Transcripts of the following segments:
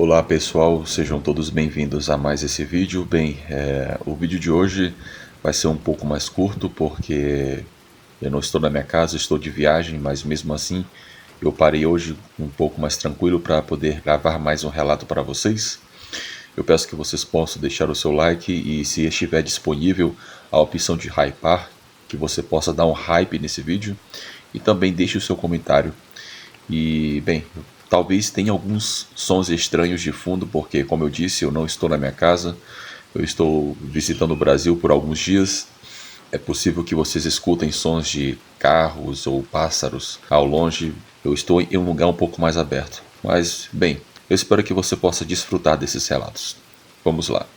Olá pessoal, sejam todos bem-vindos a mais esse vídeo. O vídeo de hoje vai ser um pouco mais curto porque eu não estou na minha casa, estou de viagem, mas mesmo assim eu parei hoje um pouco mais tranquilo para poder gravar mais um relato para vocês. Eu peço que vocês possam deixar o seu like e, se estiver disponível a opção de hypar, que você possa dar um hype nesse vídeo e também deixe o seu comentário. Talvez tenha alguns sons estranhos de fundo, porque, como eu disse, eu não estou na minha casa, eu estou visitando o Brasil por alguns dias. É possível que vocês escutem sons de carros ou pássaros ao longe. Eu estou em um lugar um pouco mais aberto. Mas, bem, eu espero que você possa desfrutar desses relatos. Vamos lá.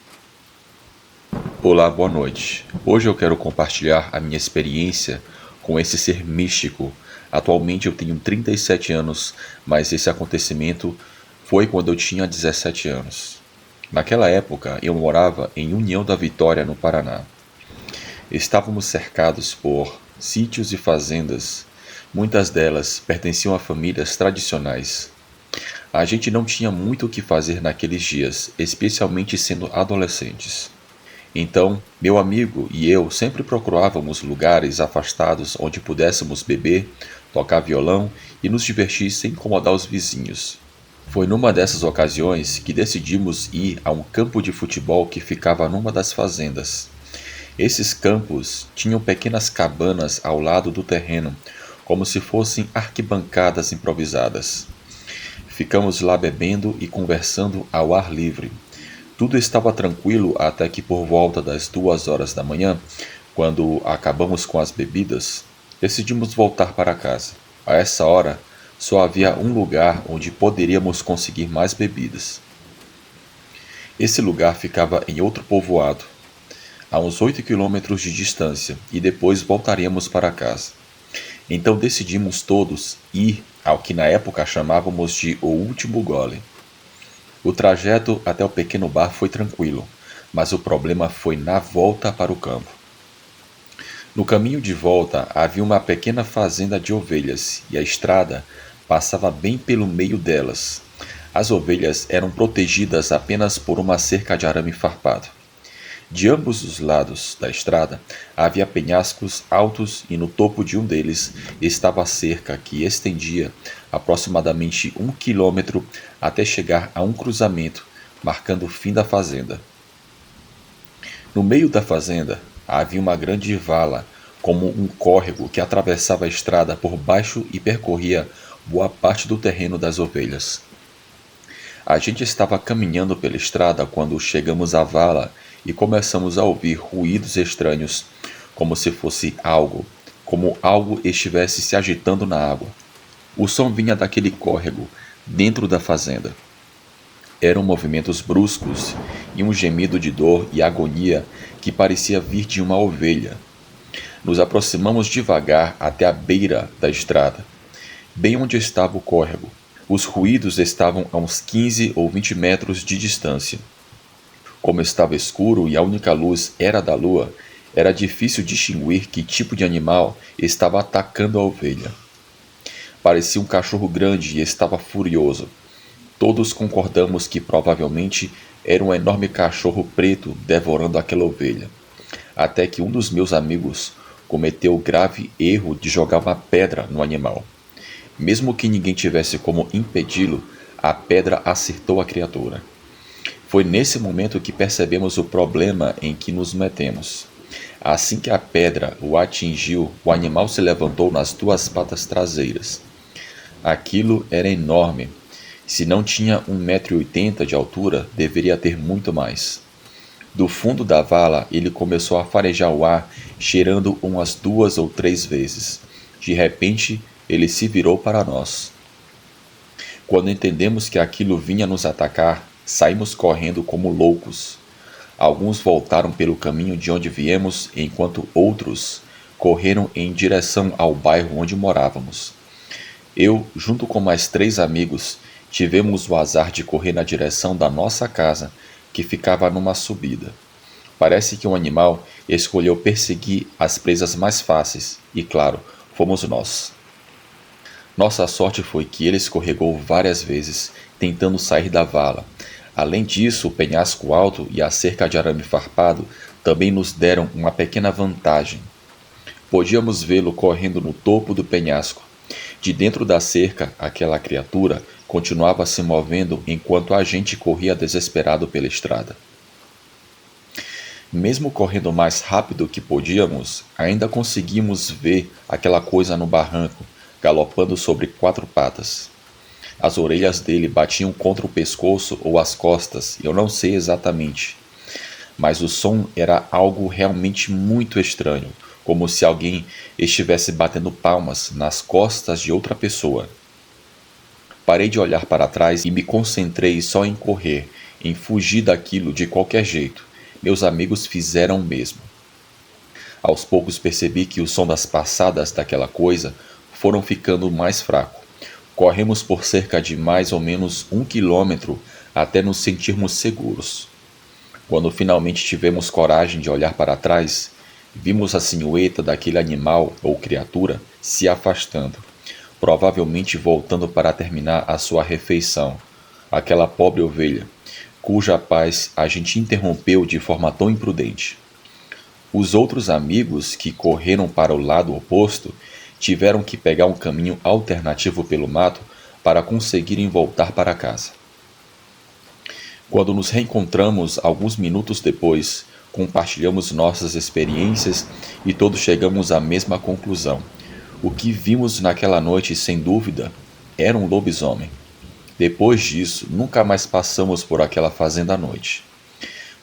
Olá, boa noite. Hoje eu quero compartilhar a minha experiência com esse ser místico. Atualmente eu tenho 37 anos, mas esse acontecimento foi quando eu tinha 17 anos. Naquela época eu morava em União da Vitória, no Paraná. Estávamos cercados por sítios e fazendas. Muitas delas pertenciam a famílias tradicionais. A gente não tinha muito o que fazer naqueles dias, especialmente sendo adolescentes. Então, meu amigo e eu sempre procurávamos lugares afastados onde pudéssemos beber, tocar violão e nos divertir sem incomodar os vizinhos. Foi numa dessas ocasiões que decidimos ir a um campo de futebol que ficava numa das fazendas. Esses campos tinham pequenas cabanas ao lado do terreno, como se fossem arquibancadas improvisadas. Ficamos lá bebendo e conversando ao ar livre. Tudo estava tranquilo até que, por volta das 2 horas da manhã, quando acabamos com as bebidas, decidimos voltar para casa. A essa hora, só havia um lugar onde poderíamos conseguir mais bebidas. Esse lugar ficava em outro povoado, a uns 8 quilômetros de distância, e depois voltaríamos para casa. Então decidimos todos ir ao que na época chamávamos de o último gole. O trajeto até o pequeno bar foi tranquilo, mas o problema foi na volta para o campo. No caminho de volta havia uma pequena fazenda de ovelhas e a estrada passava bem pelo meio delas. As ovelhas eram protegidas apenas por uma cerca de arame farpado. De ambos os lados da estrada havia penhascos altos e no topo de um deles estava a cerca que estendia aproximadamente 1 quilômetro até chegar a um cruzamento, marcando o fim da fazenda. No meio da fazenda havia uma grande vala, como um córrego que atravessava a estrada por baixo e percorria boa parte do terreno das ovelhas. A gente estava caminhando pela estrada quando chegamos à vala e começamos a ouvir ruídos estranhos, como algo estivesse se agitando na água. O som vinha daquele córrego, dentro da fazenda. Eram movimentos bruscos e um gemido de dor e agonia que parecia vir de uma ovelha. Nos aproximamos devagar até a beira da estrada, bem onde estava o córrego. Os ruídos estavam a uns 15 ou 20 metros de distância. Como estava escuro e a única luz era da lua, era difícil distinguir que tipo de animal estava atacando a ovelha. Parecia um cachorro grande e estava furioso. Todos concordamos que provavelmente era um enorme cachorro preto devorando aquela ovelha. Até que um dos meus amigos cometeu o grave erro de jogar uma pedra no animal. Mesmo que ninguém tivesse como impedi-lo, a pedra acertou a criatura. Foi nesse momento que percebemos o problema em que nos metemos. Assim que a pedra o atingiu, o animal se levantou nas duas patas traseiras. Aquilo era enorme. Se não tinha 1,80 m de altura, deveria ter muito mais. Do fundo da vala, ele começou a farejar o ar, cheirando umas 2 ou 3 vezes. De repente, ele se virou para nós. Quando entendemos que aquilo vinha nos atacar, saímos correndo como loucos. Alguns voltaram pelo caminho de onde viemos, enquanto outros correram em direção ao bairro onde morávamos. Eu, junto com mais 3 amigos, tivemos o azar de correr na direção da nossa casa, que ficava numa subida. Parece que um animal escolheu perseguir as presas mais fáceis, e claro, fomos nós. Nossa sorte foi que ele escorregou várias vezes, tentando sair da vala. Além disso, o penhasco alto e a cerca de arame farpado também nos deram uma pequena vantagem. Podíamos vê-lo correndo no topo do penhasco. De dentro da cerca, aquela criatura continuava se movendo enquanto a gente corria desesperado pela estrada. Mesmo correndo mais rápido que podíamos, ainda conseguimos ver aquela coisa no barranco, galopando sobre 4 patas. As orelhas dele batiam contra o pescoço ou as costas, eu não sei exatamente. Mas o som era algo realmente muito estranho, como se alguém estivesse batendo palmas nas costas de outra pessoa. Parei de olhar para trás e me concentrei só em correr, em fugir daquilo de qualquer jeito. Meus amigos fizeram o mesmo. Aos poucos percebi que o som das passadas daquela coisa foram ficando mais fraco. Corremos por cerca de mais ou menos 1 quilômetro até nos sentirmos seguros. Quando finalmente tivemos coragem de olhar para trás, vimos a silhueta daquele animal ou criatura se afastando, provavelmente voltando para terminar a sua refeição. Aquela pobre ovelha, cuja paz a gente interrompeu de forma tão imprudente. Os outros amigos que correram para o lado oposto tiveram que pegar um caminho alternativo pelo mato para conseguirem voltar para casa. Quando nos reencontramos alguns minutos depois, compartilhamos nossas experiências e todos chegamos à mesma conclusão. O que vimos naquela noite, sem dúvida, era um lobisomem. Depois disso, nunca mais passamos por aquela fazenda à noite.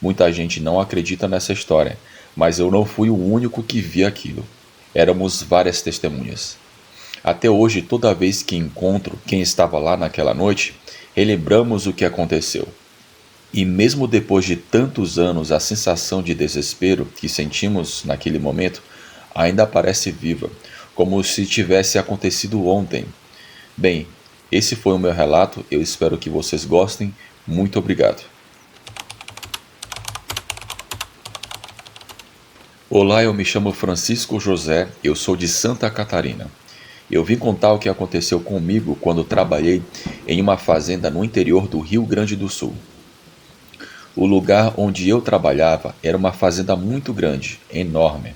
Muita gente não acredita nessa história, mas eu não fui o único que vi aquilo. Éramos várias testemunhas. Até hoje, toda vez que encontro quem estava lá naquela noite, relembramos o que aconteceu. E mesmo depois de tantos anos, a sensação de desespero que sentimos naquele momento ainda parece viva, como se tivesse acontecido ontem. Bem, esse foi o meu relato, eu espero que vocês gostem. Muito obrigado. Olá, eu me chamo Francisco José, eu sou de Santa Catarina. Eu vim contar o que aconteceu comigo quando trabalhei em uma fazenda no interior do Rio Grande do Sul. O lugar onde eu trabalhava era uma fazenda muito grande, enorme.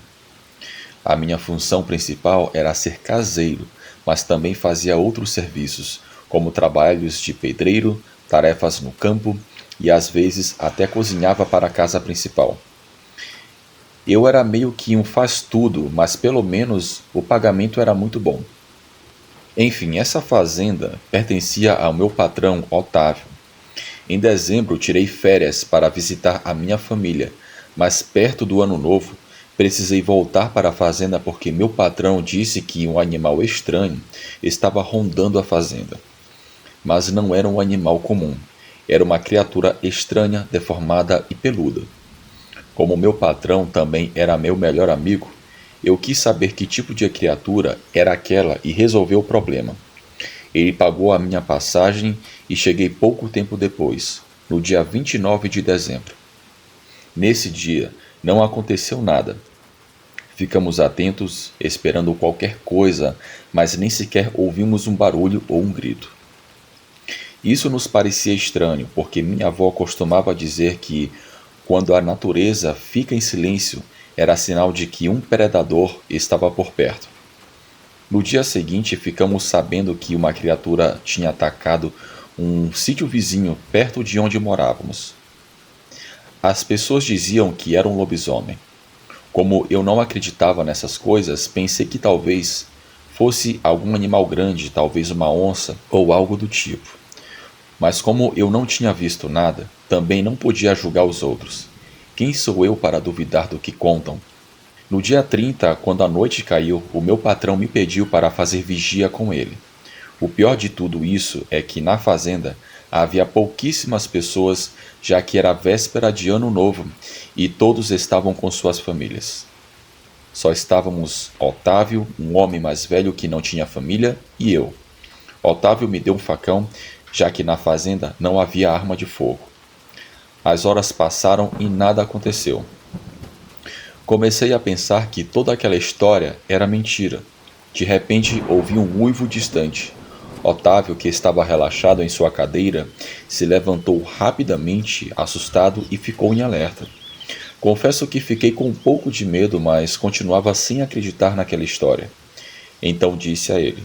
A minha função principal era ser caseiro, mas também fazia outros serviços, como trabalhos de pedreiro, tarefas no campo e às vezes até cozinhava para a casa principal. Eu era meio que um faz-tudo, mas pelo menos o pagamento era muito bom. Enfim, essa fazenda pertencia ao meu patrão Otávio. Em dezembro tirei férias para visitar a minha família, mas perto do ano novo precisei voltar para a fazenda porque meu patrão disse que um animal estranho estava rondando a fazenda. Mas não era um animal comum, era uma criatura estranha, deformada e peluda. Como meu patrão também era meu melhor amigo, eu quis saber que tipo de criatura era aquela e resolver o problema. Ele pagou a minha passagem e cheguei pouco tempo depois, no dia 29 de dezembro. Nesse dia, não aconteceu nada. Ficamos atentos, esperando qualquer coisa, mas nem sequer ouvimos um barulho ou um grito. Isso nos parecia estranho, porque minha avó costumava dizer que, quando a natureza fica em silêncio, era sinal de que um predador estava por perto. No dia seguinte, ficamos sabendo que uma criatura tinha atacado um sítio vizinho perto de onde morávamos. As pessoas diziam que era um lobisomem. Como eu não acreditava nessas coisas, pensei que talvez fosse algum animal grande, talvez uma onça ou algo do tipo. Mas como eu não tinha visto nada, também não podia julgar os outros. Quem sou eu para duvidar do que contam? No dia 30, quando a noite caiu, o meu patrão me pediu para fazer vigia com ele. O pior de tudo isso é que na fazenda havia pouquíssimas pessoas, já que era véspera de Ano Novo e todos estavam com suas famílias. Só estávamos Otávio, um homem mais velho que não tinha família, e eu. Otávio me deu um facão, já que na fazenda não havia arma de fogo. As horas passaram e nada aconteceu. Comecei a pensar que toda aquela história era mentira. De repente ouvi um uivo distante. Otávio, que estava relaxado em sua cadeira, se levantou rapidamente, assustado, e ficou em alerta. Confesso que fiquei com um pouco de medo, mas continuava sem acreditar naquela história. Então disse a ele: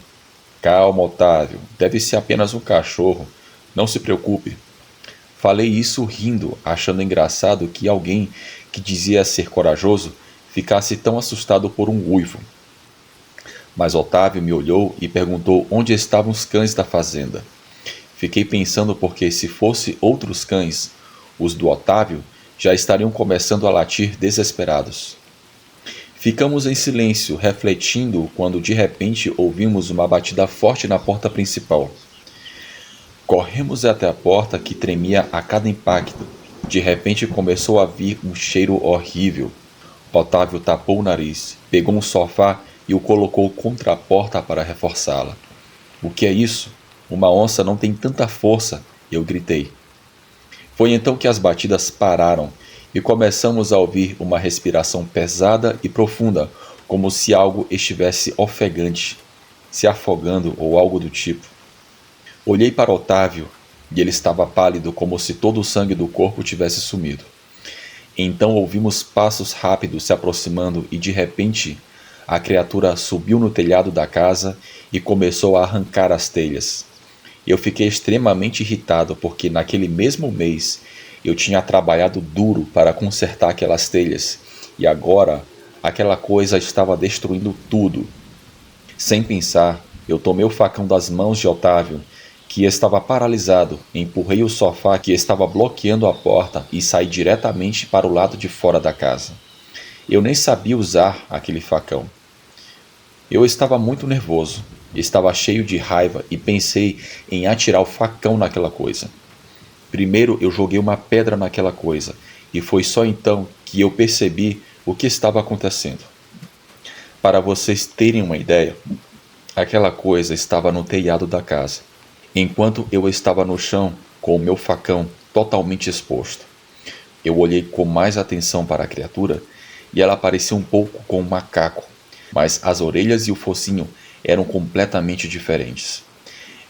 Calma, Otávio, deve ser apenas um cachorro. Não se preocupe. Falei isso rindo, achando engraçado que alguém que dizia ser corajoso ficasse tão assustado por um uivo. Mas Otávio me olhou e perguntou onde estavam os cães da fazenda. Fiquei pensando porque se fosse outros cães, os do Otávio, já estariam começando a latir desesperados. Ficamos em silêncio, refletindo, quando de repente ouvimos uma batida forte na porta principal. Corremos até a porta, que tremia a cada impacto. De repente começou a vir um cheiro horrível. Otávio tapou o nariz, pegou um sofá e o colocou contra a porta para reforçá-la. O que é isso? Uma onça não tem tanta força, eu gritei. Foi então que as batidas pararam e começamos a ouvir uma respiração pesada e profunda, como se algo estivesse ofegante, se afogando ou algo do tipo. Olhei para Otávio e ele estava pálido, como se todo o sangue do corpo tivesse sumido. Então ouvimos passos rápidos se aproximando e de repente a criatura subiu no telhado da casa e começou a arrancar as telhas. Eu fiquei extremamente irritado porque naquele mesmo mês eu tinha trabalhado duro para consertar aquelas telhas e agora aquela coisa estava destruindo tudo. Sem pensar, eu tomei o facão das mãos de Otávio, que estava paralisado, empurrei o sofá que estava bloqueando a porta e saí diretamente para o lado de fora da casa. Eu nem sabia usar aquele facão. Eu estava muito nervoso, estava cheio de raiva e pensei em atirar o facão naquela coisa. Primeiro eu joguei uma pedra naquela coisa e foi só então que eu percebi o que estava acontecendo. Para vocês terem uma ideia, aquela coisa estava no telhado da casa, enquanto eu estava no chão com o meu facão totalmente exposto. Eu olhei com mais atenção para a criatura e ela parecia um pouco com um macaco, mas as orelhas e o focinho eram completamente diferentes.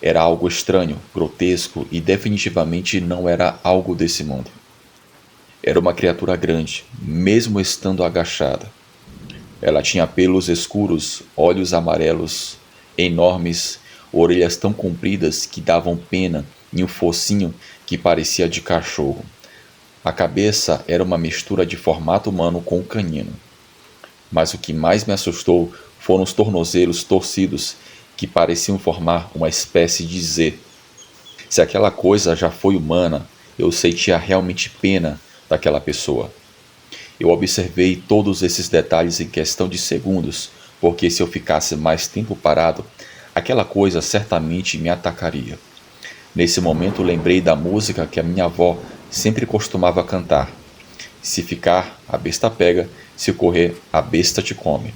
Era algo estranho, grotesco e definitivamente não era algo desse mundo. Era uma criatura grande, mesmo estando agachada. Ela tinha pelos escuros, olhos amarelos, enormes, orelhas tão compridas que davam pena e um focinho que parecia de cachorro. A cabeça era uma mistura de formato humano com canino. Mas o que mais me assustou foram os tornozelos torcidos que pareciam formar uma espécie de Z. Se aquela coisa já foi humana, eu sentia realmente pena daquela pessoa. Eu observei todos esses detalhes em questão de segundos, porque se eu ficasse mais tempo parado, aquela coisa certamente me atacaria. Nesse momento lembrei da música que a minha avó sempre costumava cantar. Se ficar, a besta pega, se correr, a besta te come.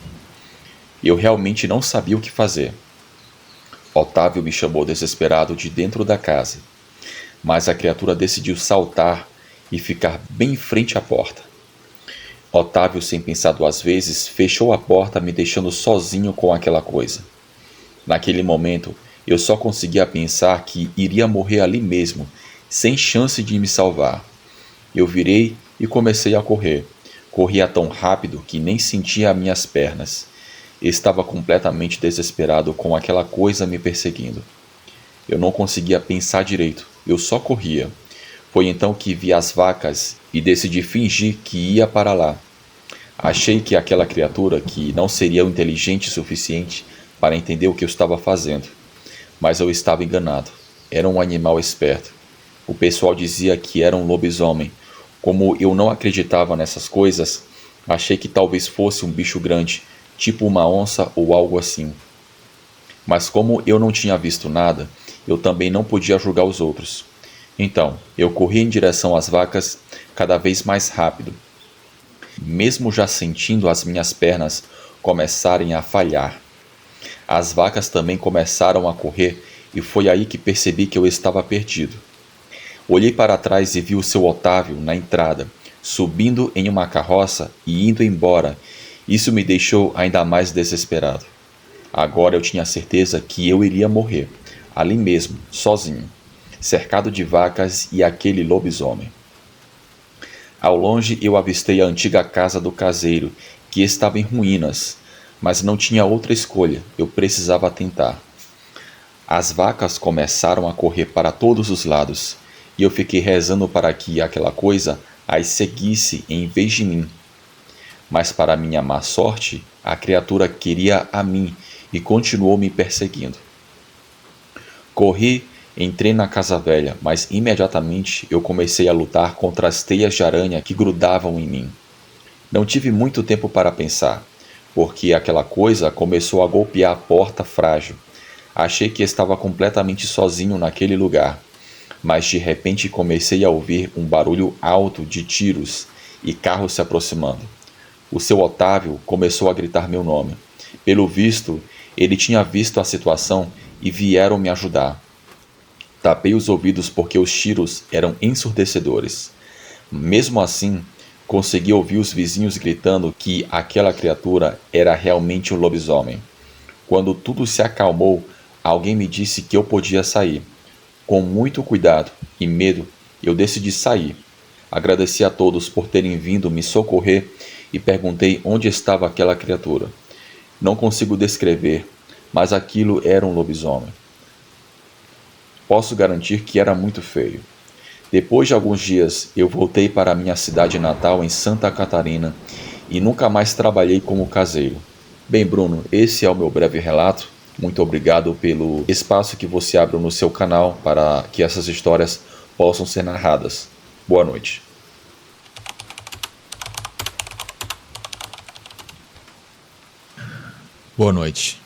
Eu realmente não sabia o que fazer. Otávio me chamou desesperado de dentro da casa, mas a criatura decidiu saltar e ficar bem em frente à porta. Otávio, sem pensar duas vezes, fechou a porta, me deixando sozinho com aquela coisa. Naquele momento, eu só conseguia pensar que iria morrer ali mesmo, sem chance de me salvar. Eu virei e comecei a correr. Corria tão rápido que nem sentia minhas pernas. Estava completamente desesperado com aquela coisa me perseguindo. Eu não conseguia pensar direito, eu só corria. Foi então que vi as vacas e decidi fingir que ia para lá. Achei que aquela criatura, que não seria inteligente o suficiente para entender o que eu estava fazendo. Mas eu estava enganado. Era um animal esperto. O pessoal dizia que era um lobisomem. Como eu não acreditava nessas coisas, achei que talvez fosse um bicho grande, tipo uma onça ou algo assim. Mas como eu não tinha visto nada, eu também não podia julgar os outros. Então, eu corri em direção às vacas cada vez mais rápido, mesmo já sentindo as minhas pernas começarem a falhar. As vacas também começaram a correr e foi aí que percebi que eu estava perdido. Olhei para trás e vi o seu Otávio na entrada, subindo em uma carroça e indo embora. Isso me deixou ainda mais desesperado. Agora eu tinha certeza que eu iria morrer, ali mesmo, sozinho, cercado de vacas e aquele lobisomem. Ao longe eu avistei a antiga casa do caseiro, que estava em ruínas, mas não tinha outra escolha, eu precisava tentar. As vacas começaram a correr para todos os lados, e eu fiquei rezando para que aquela coisa as seguisse em vez de mim. Mas para minha má sorte, a criatura queria a mim e continuou me perseguindo. Corri, entrei na casa velha, mas imediatamente eu comecei a lutar contra as teias de aranha que grudavam em mim. Não tive muito tempo para pensar, porque aquela coisa começou a golpear a porta frágil. Achei que estava completamente sozinho naquele lugar, mas de repente comecei a ouvir um barulho alto de tiros e carros se aproximando. O seu Otávio começou a gritar meu nome. Pelo visto, ele tinha visto a situação e vieram me ajudar. Tapei os ouvidos porque os tiros eram ensurdecedores. Mesmo assim, consegui ouvir os vizinhos gritando que aquela criatura era realmente um lobisomem. Quando tudo se acalmou, alguém me disse que eu podia sair. Com muito cuidado e medo, eu decidi sair. Agradeci a todos por terem vindo me socorrer e perguntei onde estava aquela criatura. Não consigo descrever, mas aquilo era um lobisomem. Posso garantir que era muito feio. Depois de alguns dias, eu voltei para a minha cidade natal em Santa Catarina e nunca mais trabalhei como caseiro. Bem, Bruno, esse é o meu breve relato. Muito obrigado pelo espaço que você abre no seu canal para que essas histórias possam ser narradas. Boa noite. Boa noite.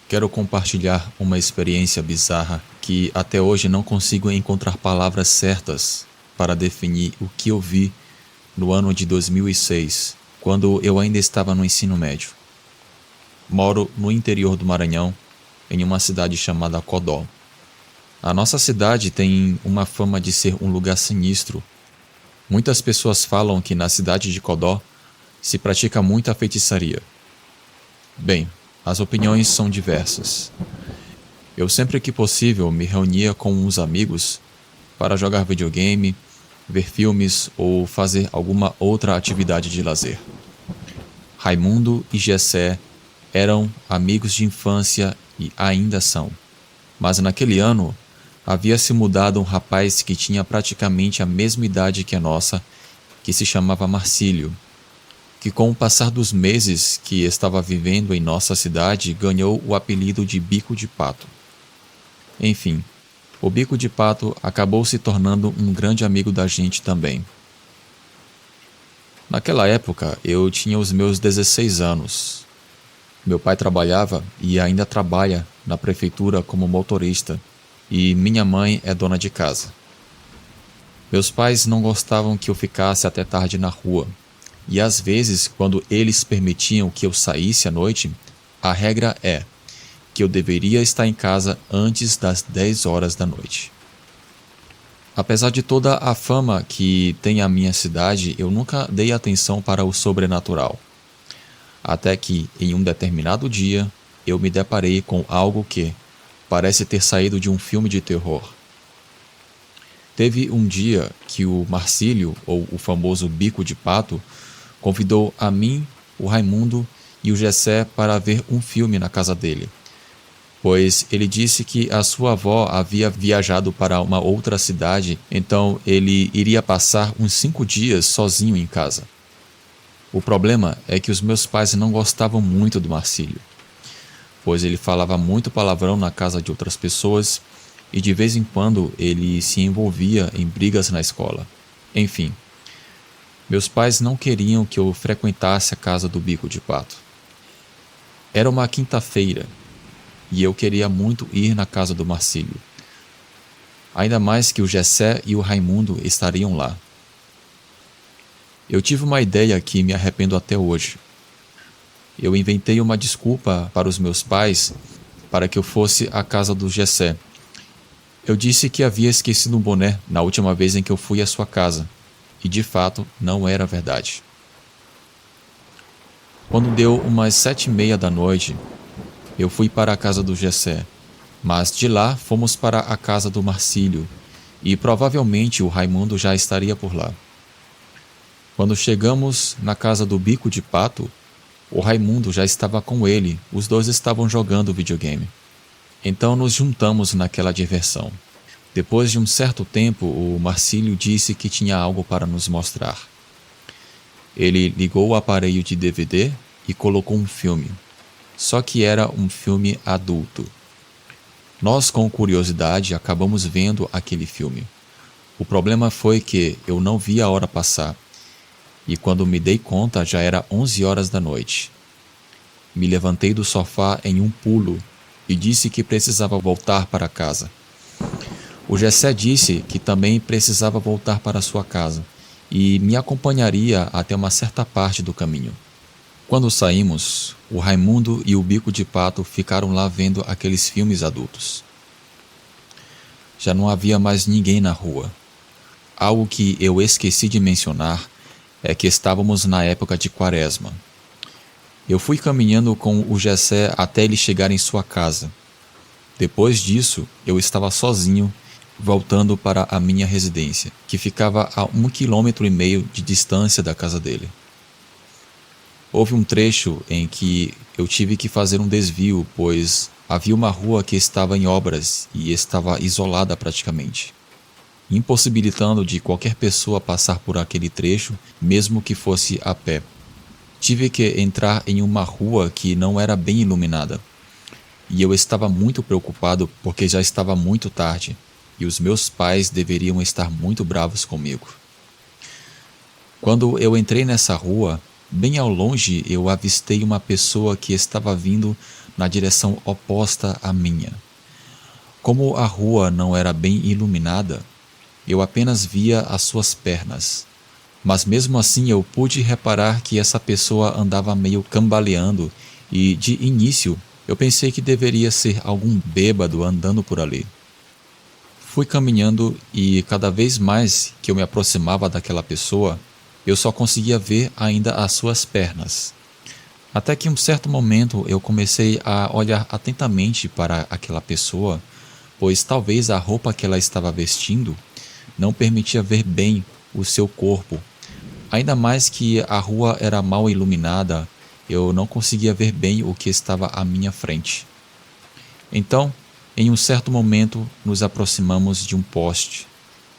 Quero compartilhar uma experiência bizarra que até hoje não consigo encontrar palavras certas para definir o que eu vi no ano de 2006, quando eu ainda estava no ensino médio. Moro no interior do Maranhão, em uma cidade chamada Codó. A nossa cidade tem uma fama de ser um lugar sinistro. Muitas pessoas falam que na cidade de Codó se pratica muita feitiçaria. Bem, as opiniões são diversas. Eu sempre que possível me reunia com uns amigos para jogar videogame, ver filmes ou fazer alguma outra atividade de lazer. Raimundo e Gessé eram amigos de infância e ainda são. Mas naquele ano havia se mudado um rapaz que tinha praticamente a mesma idade que a nossa, que se chamava Marcílio, que com o passar dos meses que estava vivendo em nossa cidade ganhou o apelido de Bico de Pato. Enfim, o Bico de Pato acabou se tornando um grande amigo da gente também. Naquela época, eu tinha os meus 16 anos. Meu pai trabalhava e ainda trabalha na prefeitura como motorista, e minha mãe é dona de casa. Meus pais não gostavam que eu ficasse até tarde na rua, e às vezes, quando eles permitiam que eu saísse à noite, a regra é que eu deveria estar em casa antes das 10 horas da noite. Apesar de toda a fama que tem a minha cidade, eu nunca dei atenção para o sobrenatural. Até que, em um determinado dia, eu me deparei com algo que parece ter saído de um filme de terror. Teve um dia que o Marcílio, ou o famoso Bico de Pato, convidou a mim, o Raimundo e o Gessé para ver um filme na casa dele, pois ele disse que a sua avó havia viajado para uma outra cidade, então ele iria passar uns 5 dias sozinho em casa. O problema é que os meus pais não gostavam muito do Marcílio, pois ele falava muito palavrão na casa de outras pessoas e de vez em quando ele se envolvia em brigas na escola. Enfim, meus pais não queriam que eu frequentasse a casa do Bico de Pato. Era uma quinta-feira e eu queria muito ir na casa do Marcílio. Ainda mais que o Gessé e o Raimundo estariam lá. Eu tive uma ideia que me arrependo até hoje. Eu inventei uma desculpa para os meus pais para que eu fosse à casa do Gessé. Eu disse que havia esquecido um boné na última vez em que eu fui à sua casa. E de fato não era verdade. Quando deu umas 7:30 da noite, Eu fui para a casa do Jessé, mas de lá fomos para a casa do Marcílio, e provavelmente o Raimundo já estaria por lá. Quando chegamos na casa do Bico de Pato, o Raimundo já estava com ele, os dois estavam jogando videogame. Então nos juntamos naquela diversão. Depois de um certo tempo, o Marcílio disse que tinha algo para nos mostrar. Ele ligou o aparelho de DVD e colocou um filme. Só que era um filme adulto. Nós, com curiosidade, acabamos vendo aquele filme. O problema foi que eu não vi a hora passar, e quando me dei conta já era 11 horas da noite. Me levantei do sofá em um pulo e disse que precisava voltar para casa. O Jessé disse que também precisava voltar para sua casa e me acompanharia até uma certa parte do caminho. Quando saímos, o Raimundo e o Bico de Pato ficaram lá vendo aqueles filmes adultos. Já não havia mais ninguém na rua. Algo que eu esqueci de mencionar é que estávamos na época de Quaresma. Eu fui caminhando com o Jessé até ele chegar em sua casa. Depois disso, eu estava sozinho, voltando para a minha residência, que ficava a 1,5 km de distância da casa dele. Houve um trecho em que eu tive que fazer um desvio, pois havia uma rua que estava em obras e estava isolada praticamente, impossibilitando de qualquer pessoa passar por aquele trecho, mesmo que fosse a pé. Tive que entrar em uma rua que não era bem iluminada, e eu estava muito preocupado porque já estava muito tarde, e os meus pais deveriam estar muito bravos comigo. Quando eu entrei nessa rua, bem ao longe eu avistei uma pessoa que estava vindo na direção oposta à minha. Como a rua não era bem iluminada, eu apenas via as suas pernas. Mas mesmo assim eu pude reparar que essa pessoa andava meio cambaleando e, de início, eu pensei que deveria ser algum bêbado andando por ali. Fui caminhando e cada vez mais que eu me aproximava daquela pessoa, eu só conseguia ver ainda as suas pernas. Até que em um certo momento eu comecei a olhar atentamente para aquela pessoa, pois talvez a roupa que ela estava vestindo não permitia ver bem o seu corpo. Ainda mais que a rua era mal iluminada, eu não conseguia ver bem o que estava à minha frente. Então, em um certo momento, nos aproximamos de um poste,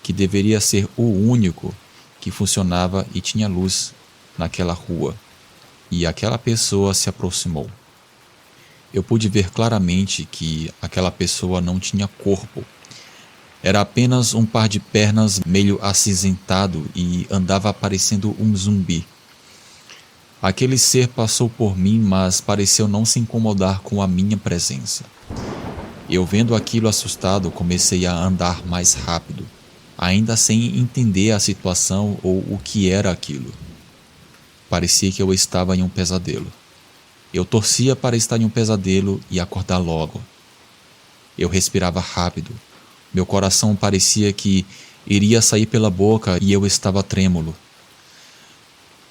que deveria ser o único que funcionava e tinha luz naquela rua, e aquela pessoa se aproximou. Eu pude ver claramente que aquela pessoa não tinha corpo. Era apenas um par de pernas meio acinzentado e andava parecendo um zumbi. Aquele ser passou por mim, mas pareceu não se incomodar com a minha presença. Eu, vendo aquilo assustado, comecei a andar mais rápido, ainda sem entender a situação ou o que era aquilo. Parecia que eu estava em um pesadelo. Eu torcia para estar em um pesadelo e acordar logo. Eu respirava rápido. Meu coração parecia que iria sair pela boca e eu estava trêmulo.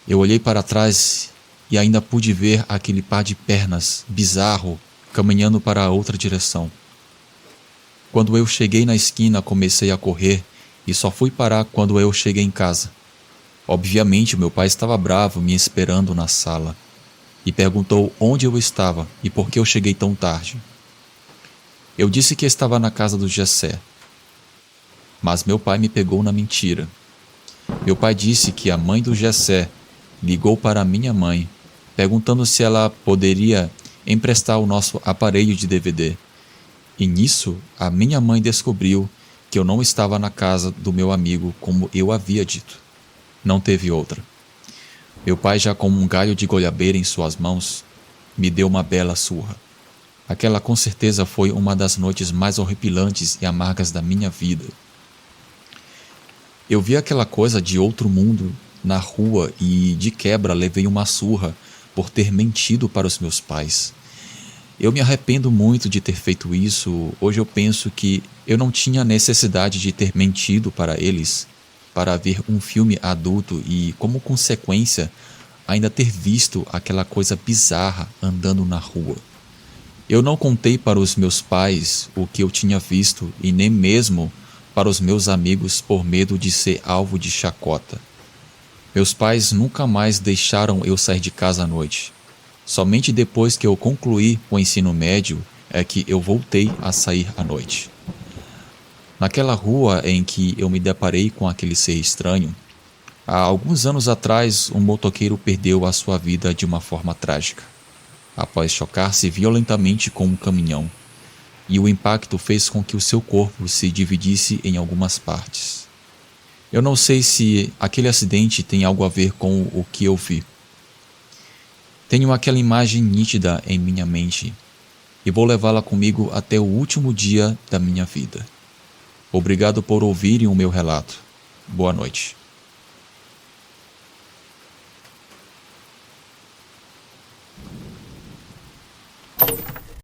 Eu olhei para trás e ainda pude ver aquele par de pernas bizarro caminhando para a outra direção. Quando eu cheguei na esquina, comecei a correr e só fui parar quando eu cheguei em casa. Obviamente, meu pai estava bravo me esperando na sala e perguntou onde eu estava e por que eu cheguei tão tarde. Eu disse que estava na casa do Jessé, mas meu pai me pegou na mentira. Meu pai disse que a mãe do Jessé ligou para minha mãe, perguntando se ela poderia emprestar o nosso aparelho de DVD. E nisso, a minha mãe descobriu que eu não estava na casa do meu amigo como eu havia dito. Não teve outra. Meu pai, já com um galho de goiabeira em suas mãos, me deu uma bela surra. Aquela com certeza foi uma das noites mais horripilantes e amargas da minha vida. Eu vi aquela coisa de outro mundo na rua e, de quebra, levei uma surra por ter mentido para os meus pais. Eu me arrependo muito de ter feito isso. Hoje eu penso que eu não tinha necessidade de ter mentido para eles, para ver um filme adulto e, como consequência, ainda ter visto aquela coisa bizarra andando na rua. Eu não contei para os meus pais o que eu tinha visto e nem mesmo para os meus amigos por medo de ser alvo de chacota. Meus pais nunca mais deixaram eu sair de casa à noite. Somente depois que eu concluí o ensino médio é que eu voltei a sair à noite. Naquela rua em que eu me deparei com aquele ser estranho, há alguns anos atrás um motoqueiro perdeu a sua vida de uma forma trágica, após chocar-se violentamente com um caminhão, e o impacto fez com que o seu corpo se dividisse em algumas partes. Eu não sei se aquele acidente tem algo a ver com o que eu vi. Tenho aquela imagem nítida em minha mente e vou levá-la comigo até o último dia da minha vida. Obrigado por ouvirem o meu relato. Boa noite.